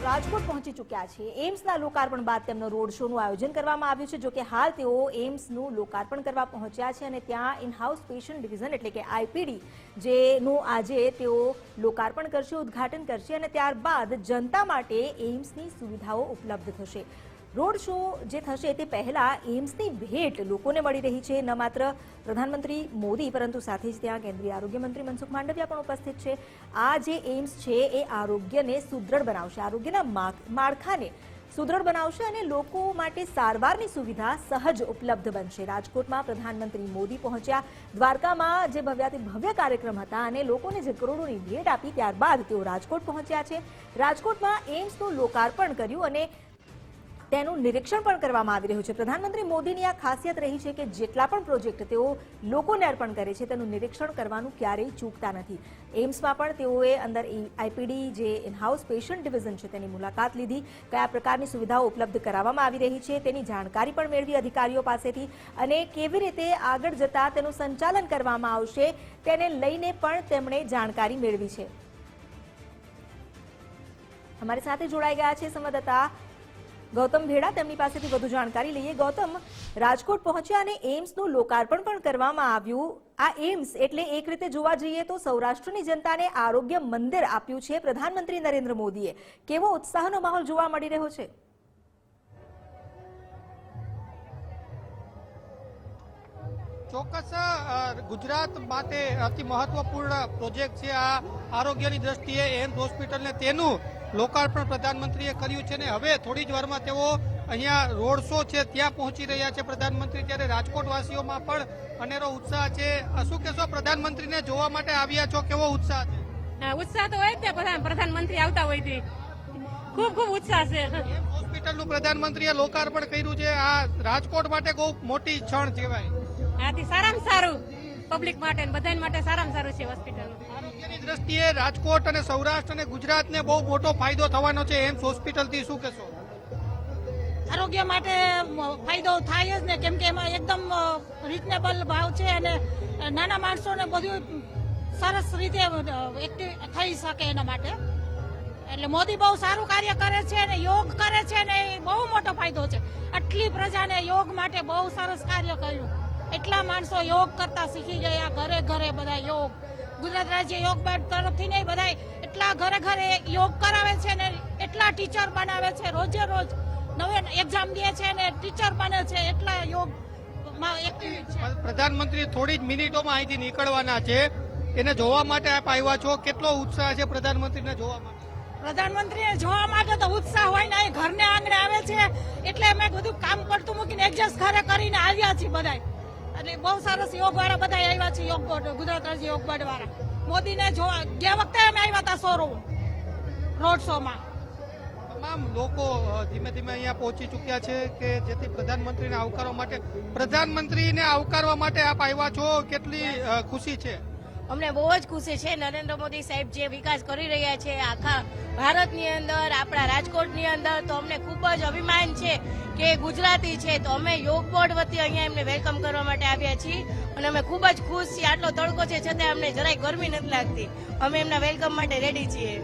રાજકોટ પહોંચી ચૂક્યા છે। એમ્સના લોકાર્પણ બાદ તેમનો રોડ શોનું આયોજન કરવામાં આવ્યું છે। જો કે હાલ તેઓ એમ્સનું લોકાર્પણ કરવા પહોંચ્યા છે અને ત્યાં ઇન હાઉસ પેશન્ટ ડિવિઝન એટલે કે આઈપીડી જેનું આજે તેઓ લોકાર્પણ કરશે, ઉદ્ઘાટન કરશે અને ત્યારબાદ જનતા માટે એમ્સની સુવિધાઓ ઉપલબ્ધ થશે। રોડ શો જે થશે તે પહેલા એમ્સની ભેટ લોકોને મળી રહી છે। ન માત્ર પ્રધાનમંત્રી મોદી પરંતુ સાથે જ ત્યાં કેન્દ્રીય આરોગ્ય મંત્રી મનસુખ માંડવિયા પણ ઉપસ્થિત છે। આ જે એમ્સ છે એ આરોગ્યને સુદૃઢ બનાવશે, આરોગ્યના માળખાને સુદૃઢ બનાવશે અને લોકો માટે સારવારની સુવિધા સહજ ઉપલબ્ધ બનશે। રાજકોટમાં પ્રધાનમંત્રી મોદી પહોંચ્યા, દ્વારકામાં જે ભવ્યાતિ ભવ્ય કાર્યક્રમ હતા અને લોકોને જે કરોડોની ભેટ આપી ત્યારબાદ તેઓ રાજકોટ પહોંચ્યા છે। રાજકોટમાં એમ્સનું લોકાર્પણ કર્યું અને તેનું નિરીક્ષણ પણ કરવામાં આવી રહ્યું છે। પ્રધાનમંત્રી મોદીની આ ખાસિયત રહી છે કે જેટલા પણ પ્રોજેક્ટ તેઓ લોકોને અર્પણ કરે છે તેનું નિરીક્ષણ કરવાનું ક્યારેય ચૂકતા નથી। એમ્સમાં પણ તેઓએ અંદર આઈપીડી જે ઇન હાઉસ પેશન્ટ ડિવિઝન છે તેની મુલાકાત લીધી, કયા પ્રકારની સુવિધાઓ ઉપલબ્ધ કરાવવામાં આવી રહી છે તેની જાણકારી પણ મેળવી અધિકારીઓ પાસેથી અને કેવી રીતે આગળ જતા તેનું સંચાલન કરવામાં આવશે તેને લઈને પણ તેમણે જાણકારી મેળવી છે। અમારી સાથે જોડાઈ ગયા છે સંવાદદાતા ગૌતમ ભેડા, તેમની પાસેથી વધુ જાણકારી લઈએ। ગૌતમ, રાજકોટ પહોંચ્યા અને એમ્સનું લોકાર્પણ પણ કરવામાં આવ્યું। આ એમ્સ એટલે એક રીતે જોવા જઈએ તો સૌરાષ્ટ્રની જનતાને આરોગ્ય મંદિર આપ્યું છે પ્રધાનમંત્રી નરેન્દ્ર મોદીએ। કેવો ઉત્સાહનો માહોલ જોવા મળી રહ્યો છે? ચોક્કસ ગુજરાત માટે અતિ મહત્વપૂર્ણ પ્રોજેક્ટ છે આ આરોગ્યની દ્રષ્ટિએ એમ્સ હોસ્પિટલને, તેનું લોકાર્પણ પ્રધાનમંત્રીએ કર્યું છે ને હવે થોડી જ વારમાં તેઓ અહીંયા રોડ શો છે ત્યાં પહોંચી રહ્યા છે પ્રધાનમંત્રી। ત્યારે રાજકોટવાસીઓમાં પણ અનેરો ઉત્સાહ છે। શું કહેશો, પ્રધાનમંત્રીને જોવા માટે આવ્યા છો, કેવો ઉત્સાહ છે? ઉત્સાહ તો હોય જ પ્રધાનમંત્રી આવતા હોય ખૂબ ખૂબ ઉત્સાહ છે। હોસ્પિટલનું પ્રધાનમંત્રીએ લોકાર્પણ કર્યું છે, આ રાજકોટ માટે બહુ મોટી ક્ષણ કહેવાય। આથી સારામાં સારું પબ્લિક માટે બધા માટે સારામાં સારું છે હોસ્પિટલ। આરોગ્યની દ્રષ્ટિએ રાજકોટ અને સૌરાષ્ટ્ર અને ગુજરાતને બહુ મોટો ફાયદો થવાનો છે એમ્સ હોસ્પિટલથી, શું કહેશો? આરોગ્ય માટે ફાયદો થાય જ ને, કેમ કે એમાં એકદમ રીઝનેબલ ભાવ છે અને નાના માણસોને બધું સરસ રીતે એક્ટિવ થઈ શકે એના માટે। એટલે મોદી બહુ સારું કાર્ય કરે છે અને યોગ કરે છે ને એ બહુ મોટો ફાયદો છે। આટલી પ્રજાને યોગ માટે બહુ સરસ કાર્ય કર્યું, એટલા માણસો યોગ કરતા શીખી ગયા, ઘરે ઘરે બધા યોગ, ગુજરાત રાજ્ય યોગ બોર્ડ તરફથી નહીં બધા એટલા ઘરે ઘરે યોગ કરાવે છે ને એટલા ટીચર બનાવે છે, રોજે રોજ નવે એક્ઝામ દે છે ને ટીચર બને છે, એટલા યોગ એક્ટિવ છે। પ્રધાનમંત્રી થોડી જ મિનિટોમાં અહીંથી નીકળવાના છે, એને જોવા માટે આપ આવ્યા છો, કેટલો ઉત્સાહ છે પ્રધાનમંત્રીને જોવા માટે? પ્રધાનમંત્રીને જોવા માટે તો ઉત્સાહ હોય ને, ઘરને આંગણે આવે છે એટલે અમે બધું કામ પડતું મૂકીને એડજસ્ટ ઘરે કરીને આવ્યા છીએ બધા। એટલે બહુ સરસ યોગ વાળા બધા આવ્યા છે, યોગ બોર્ડ ગુજરાત રાજ્ય યોગ બોર્ડ વાળા મોદીને જોવા ગયા વખતે અમે આવ્યા હતા શોરૂમ રોડ શો માં। તમામ લોકો ધીમે ધીમે અહીંયા પહોંચી ચુક્યા છે કે જેથી પ્રધાનમંત્રીને આવકારવા માટે આપ આવ્યા છો, કેટલી ખુશી છે? અમને બહુ જ ખુશી છે। નરેન્દ્ર મોદી સાહેબ જે વિકાસ કરી રહ્યા છે આખા ભારતની અંદર, આપણા રાજકોટની અંદર, તો અમને ખૂબ જ અભિમાન છે કે ગુજરાતી છે તો અમે યોગ બોર્ડ વતી અહીંયા એમને વેલકમ કરવા માટે આવ્યા છીએ અને અમે ખૂબ જ ખુશ છીએ। આટલો તડકો છે છતાં અમને જરાય ગરમી નથી લાગતી, અમે એમના વેલકમ માટે રેડી છીએ।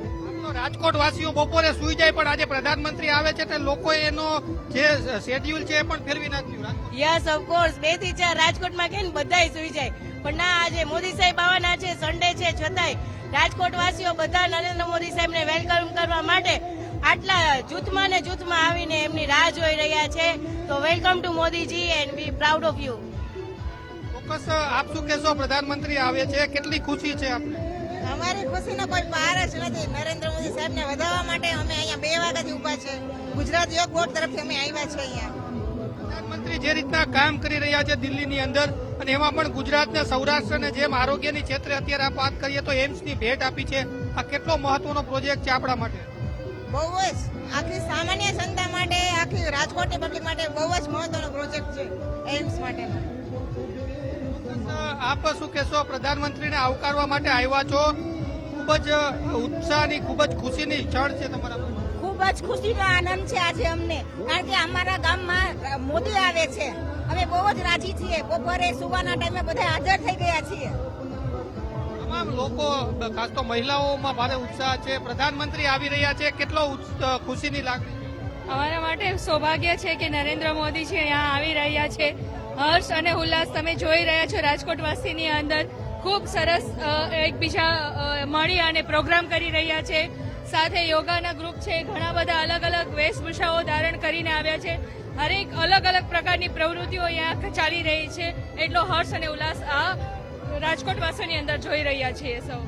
રાજકોટ વાસીઓ બપોરે સુઈ જાય પણ આજે પ્રધાનમંત્રી આવે છે એટલે લોકો એનો જે શેડ્યુલ છે એ પણ ફેરવી નાખ્યું। યસ ઓફકોર્સ, 2 થી 4 રાજકોટમાં કે બધાય સુઈ જાય પણ ના, આજે મોદી સાહેબ આવવાના છે, સન્ડે છે છતાંય રાજકોટ વાસીઓ બધા નરેન્દ્ર મોદી સાહેબને વેલકમ કરવા માટે આટલા જૂથમાં ને જૂથમાં આવીને એમની રાહ જોઈ રહ્યા છે। તો welcome to Modiji and we proud of you. ચોક્કસ, આપ શું કહેશો, પ્રધાનમંત્રી આવે છે, કેટલી ખુશી છે આપને? અમારી ખુશીનો કોઈ પાર જ નથી। નરેન્દ્ર મોદી સાહેબને વધારવા માટે અમે અહીંયા 2 વાગ્યાથી ઉભા છે, ગુજરાત યોગ બોર્ડ તરફથી અમે આવ્યા છે અહીંયા। પ્રધાનમંત્રી જે રીતના કામ કરી રહ્યા છે દિલ્હીની અંદર અને એમાં પણ ગુજરાતને સૌરાષ્ટ્રને જેમ આરોગ્યની ક્ષેત્રે અત્યારે આપ વાત કરીએ તો એમ્સની ભેટ આપી છે, આ કેટલો મહત્વનો પ્રોજેક્ટ છે આપણા માટે? બહુ જ, આખી સામાન્ય જનતા માટે, આખી રાજકોટની પબ્લિક માટે બહુ જ મહત્વનો પ્રોજેક્ટ છે એમ્સ માટે। આપ શું કહેશો, પ્રધાનમંત્રીને આવકારવા માટે આવ્યા છો, ખૂબ જ ઉત્સાહની ખૂબ જ ખુશીની ક્ષણ છે તમારા? ખૂબ જ ખુશીનો આનંદ છે આજે અમને, કારણ કે અમારા ગામમાં મોદી આવે છે, અમે બહુ જ રાજી છીએ। બપોરે સુવાના ટાઈમે બધા હાજર થઈ ગયા છીએ। તમામ લોકો ખાસ તો મહિલાઓમાં ભારે ઉત્સાહ છે. પ્રધાનમંત્રી આવી રહ્યા છે, કેટલો ખુશીની લાગણી? અમારા માટે સૌભાગ્ય છે કે નરેન્દ્ર મોદી છે અહીંયા આવી રહ્યા છે. હર્ષ અને ઉલ્લાસ તમે જોઈ રહ્યા છો રાજકોટવાસીની અંદર. ખૂબ સરસ એકબીજા મળી અને પ્રોગ્રામ કરી રહ્યા છે. સાથે યોગાના ગ્રુપ છે, ઘણા બધા અલગ અલગ વેશભૂષાઓ ધારણ કરીને આવ્યા છે. હરેક અલગ અલગ પ્રકારની પ્રવૃત્તિઓ અહીંયા ચાલી રહી છે. એટલો હર્ષ અને ઉલ્લાસ આ રાજકોટવાસીઓની અંદર જોઈ રહ્યા છીએ સૌ.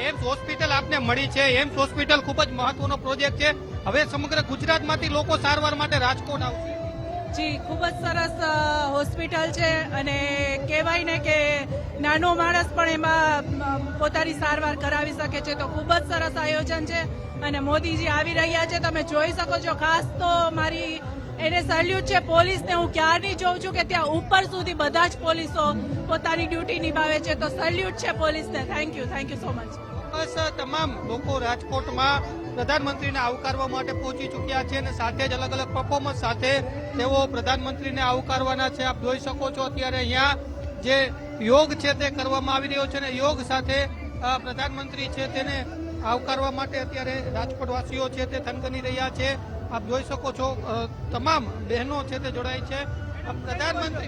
એમ્સ હોસ્પિટલ આપને મળી છે. એમ્સ હોસ્પિટલ ખૂબ જ મહત્વનો પ્રોજેક્ટ છે. હવે સમગ્ર ગુજરાતમાંથી લોકો સારવાર માટે રાજકોટ આવશે. જી, ખૂબ જ સરસ હોસ્પિટલ છે અને કહેવાય ને કે નાનો માણસ પણ એમાં પોતાની સારવાર કરાવી શકે છે. તો ખૂબ જ સરસ આયોજન છે અને મોદીજી આવી રહ્યા છે, તમે જોઈ શકો છો. ખાસ તો મારી એને સેલ્યુટ છે પોલીસને. હું ક્યારની જોઉં છું કે ત્યાં ઉપર સુધી બધા જ પોલીસો પોતાની ડ્યુટી નિભાવે છે. તો સેલ્યુટ છે પોલીસને. Thank you so much. બસ તમામ લોકો રાજકોટમાં પ્રધાનમંત્રીને આવકારવા માટે પહોંચી ચૂક્યા છે અને સાથે જ અલગ અલગ પરફોર્મન્સ સાથે તેઓ પ્રધાનમંત્રીને આવકારવાના છે. આપ જોઈ શકો છો અત્યારે અહીંયા જે યોગ છે તે કરવામાં આવી રહ્યો છે અને યોગ સાથે પ્રધાનમંત્રી છે તેને આવકારવા માટે અત્યારે રાજકોટવાસીઓ છે તે થનગની રહ્યા છે. આપ જોઈ શકો છો તમામ બહેનો છે તે જોડાઈ છે.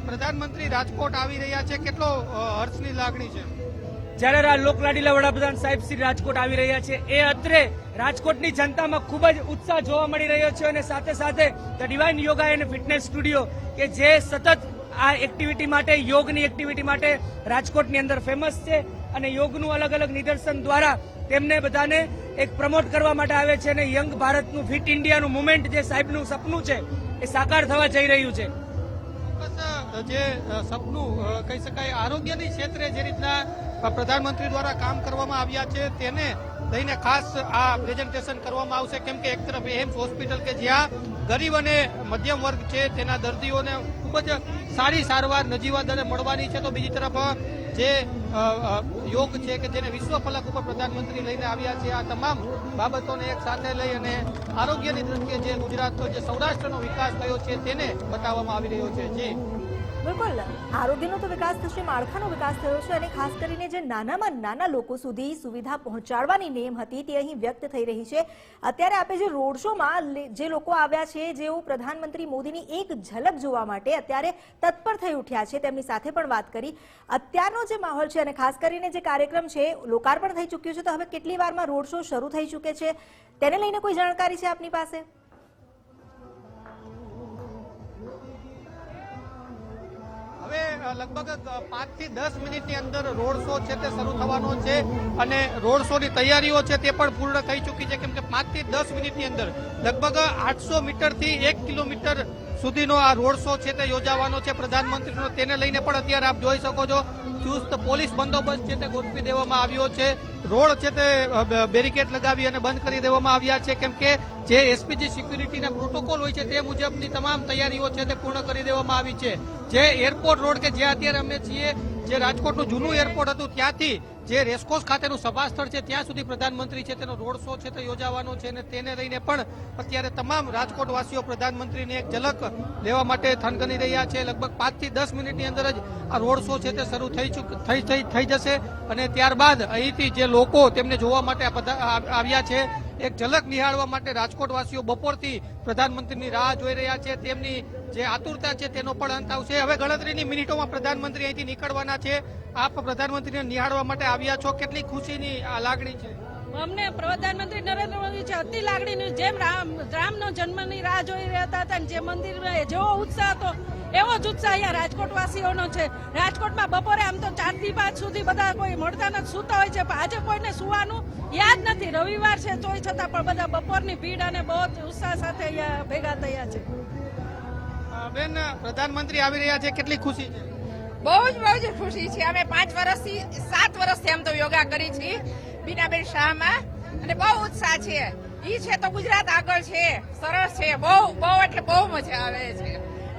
પ્રધાનમંત્રી રાજકોટ આવી રહ્યા છે, કેટલો હર્ષની લાગણી છે? જ્યારે લોકલાડીલા વડાપ્રધાન સાહેબ શ્રી રાજકોટ આવી રહ્યા છે એ અત્રે રાજકોટની જનતામાં ખૂબ જ ઉત્સાહ જોવા મળી રહ્યો છે. અને સાથે સાથે the divine yoga and fitness studio કે જે સતત આ એક્ટિવિટી માટે, યોગની એક્ટિવિટી માટે રાજકોટની અંદર ફેમસ છે અને યોગનું અલગ અલગ નિદર્શન દ્વારા તેમને બધાને એક પ્રમોટ કરવા માટે આવે છે અને યંગ ભારતનું, ફિટ ઇન્ડિયાનું મુવમેન્ટ જે સાહેબનું સપનું છે એ સાકાર થવા જઈ રહ્યું છે. જે સપનું કહી શકાય, આરોગ્યની ક્ષેત્રે જે રીતના પ્રધાનમંત્રી દ્વારા કામ કરવામાં આવ્યા છે તેને લઈને ખાસ આ પ્રેઝન્ટેશન કરવામાં આવશે. કેમ કે એક તરફ એમ્સ હોસ્પિટલ કે જ્યાં ગરીબ અને મધ્યમ વર્ગ છે તેના દર્દીઓને ખૂબ જ સારી સારવાર નજીવા દરે મળવાની છે, તો બીજી તરફ જે યોગ છે કે જેને વિશ્વ ફલક ઉપર પ્રધાનમંત્રી લઈને આવ્યા છે, આ તમામ બાબતોને એક સાથે લઈ અને આરોગ્યની દ્રષ્ટિએ જે ગુજરાતનો, જે સૌરાષ્ટ્રનો વિકાસ થયો છે તેને બતાવવામાં આવી રહ્યો છે. જી બિલકુલ, આરોગ્યનો તો વિકાસ થશે, માળખાનો વિકાસ થયો છે અને ખાસ કરીને જે નાનામાં નાના લોકો સુધી સુવિધા પહોંચાડવાની નેમ હતી તે અહીં વ્યક્ત થઈ રહી છે. અત્યારે આપણે જે રોડ શોમાં જે લોકો આવ્યા છે, જેઓ પ્રધાનમંત્રી મોદીની એક ઝલક જોવા માટે અત્યારે તત્પર થઈ ઉઠ્યા છે, તેમની સાથે પણ વાત કરી. અત્યારનો જે માહોલ છે અને ખાસ કરીને જે કાર્યક્રમ છે લોકાર્પણ થઈ ચૂક્યું છે, તો હવે કેટલી વારમાં રોડ શો શરૂ થઈ ચૂકે છે તેને લઈને કોઈ જાણકારી છે આપની પાસે? હવે લગભગ 5 થી 10 મિનિટની અંદર રોડ શો છે તે શરૂ થવાનો છે અને રોડ શોની તૈયારીઓ છે તે પણ પૂર્ણ થઈ ચૂકી છે. કેમ કે 5 થી 10 મિનિટની અંદર લગભગ 800 મીટરથી 1 કિલોમીટર સુધીનો આ રોડ શો છે તે યોજાવાનો છે પ્રધાનમંત્રીનો. તેને લઈને પણ અત્યારે આપ જોઈ શકો છો ચુસ્ત પોલીસ બંદોબસ્ત છે તે ગોઠવી દેવામાં આવ્યો છે. રોડ છે તે બેરિકેડ લગાવી અને બંધ કરી દેવામાં આવ્યા છે. કેમ કે જે એસપીજી સિક્યુરિટીના પ્રોટોકોલ હોય છે તે મુજબની તમામ તૈયારીઓ છે તે પૂર્ણ કરી દેવામાં આવી છે. જે એરપોર્ટ રોડ કે જે અત્યારે અમે છીએ, જે રાજકોટનું જૂનું એરપોર્ટ હતું ત્યાંથી જે રેસકોર્સ ખાતેનું સભા સ્થળ છે ત્યાં સુધી પ્રધાનમંત્રી છે તેનો રોડ શો છે તે યોજાવાનો છે અને તેને લઈને પણ અત્યારે તમામ રાજકોટવાસીઓ પ્રધાનમંત્રીની એક ઝલક લેવા માટે થનગની રહ્યા છે. લગભગ 5 થી 10 મિનિટની અંદર જ આ રોડ શો છે તે શરૂ થઈ જશે અને ત્યારબાદ અહીંથી જે લોકો તેમને જોવા માટે આવ્યા છે, એક ઝલક નિહાળવા માટે રાજકોટવાસીઓ બપોરથી પ્રધાનમંત્રીની રાહ જોઈ રહ્યા છે. તેમની જે આતુરતા છે તેનો પણ અંત આવશે. હવે ગણતરીની મિનિટોમાં પ્રધાનમંત્રી અહીંથી નીકળવાના છે. આપ પ્રધાનમંત્રીને નિહાળવા માટે આવ્યા છો, કેટલી ખુશીની આ લાગણી છે? અમને પ્રધાનમંત્રી નરેન્દ્ર મોદી છે અતિ લાગણીની, જેમ રામનો જન્મની રાહ જોઈ રહ્યા હતા જે મંદિરમાં જેવો ઉત્સાહ હતો એવો જ ઉત્સાહ અહીંયા રાજકોટવાસીઓનો છે. રાજકોટમાં બપોરે આમ તો 4 થી 5 સુધી બધા કોઈ મળતા નથી, સૂતા હોય છે, પણ આજે કોઈને સુવાનું યાદ નથી. રવિવાર છે તોય છતાં પણ બધા બપોરની ભીડ અને બહુ ઉત્સાહ સાથે અહીંયા ભેગા થયા છે. બેન, પ્રધાનમંત્રી આવી રહ્યા છે, કેટલી ખુશી છે? બહુ જ ખુશી છે. અમે 7 વર્ષથી આમ તો યોગા કરી છે બીનાબેન શાહમાં અને બહુ ઉત્સાહ છે. ઈ છે તો ગુજરાત આગળ છે, સરસ છે, બહુ એટલે બહુ મજા આવે છે.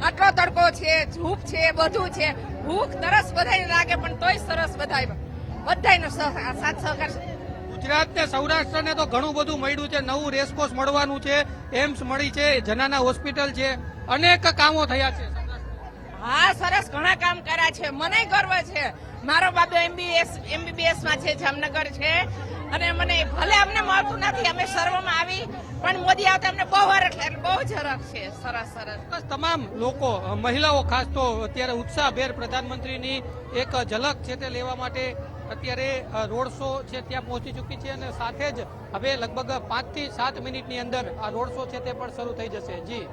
આટલો તડકો છે, ધૂપ છે, બધું છે, ભૂખ તરસ બધાને લાગે પણ તોય સરસ બધાનો સાથ સહકાર. ગુજરાતને, સૌરાષ્ટ્રને તો ઘણું બધું મળ્યું છે. નવું રેસકોર્સ મળવાનું છે, એમ્સ મળી છે, જનાના હોસ્પિટલ છે, અનેક કામો થયા છે. હા, સરસ ઘણા કામ કર્યા છે. મને ગર્વ છે મારો બાબો MBBS માં છે, જામનગર છે, અને મને ભલે અમને મળતું નથી, અમે સર્વમાં આવી, પણ મોદી આવતા અમને બહુ એટલે બહુ જ રસ છે. સરસ સરસ. બસ તમામ લોકો, મહિલાઓ ખાસ તો અત્યારે ઉત્સાહભેર પ્રધાનમંત્રીની એક ઝલક છે તે લેવા માટે અત્યારે રોડ શો છે ત્યાં પહોંચી ચૂકી છે, અને સાથે જ હવે લગભગ 5 થી 7 મિનિટની અંદર આ રોડ શો છે તે પણ શરૂ થઈ જશે. જી.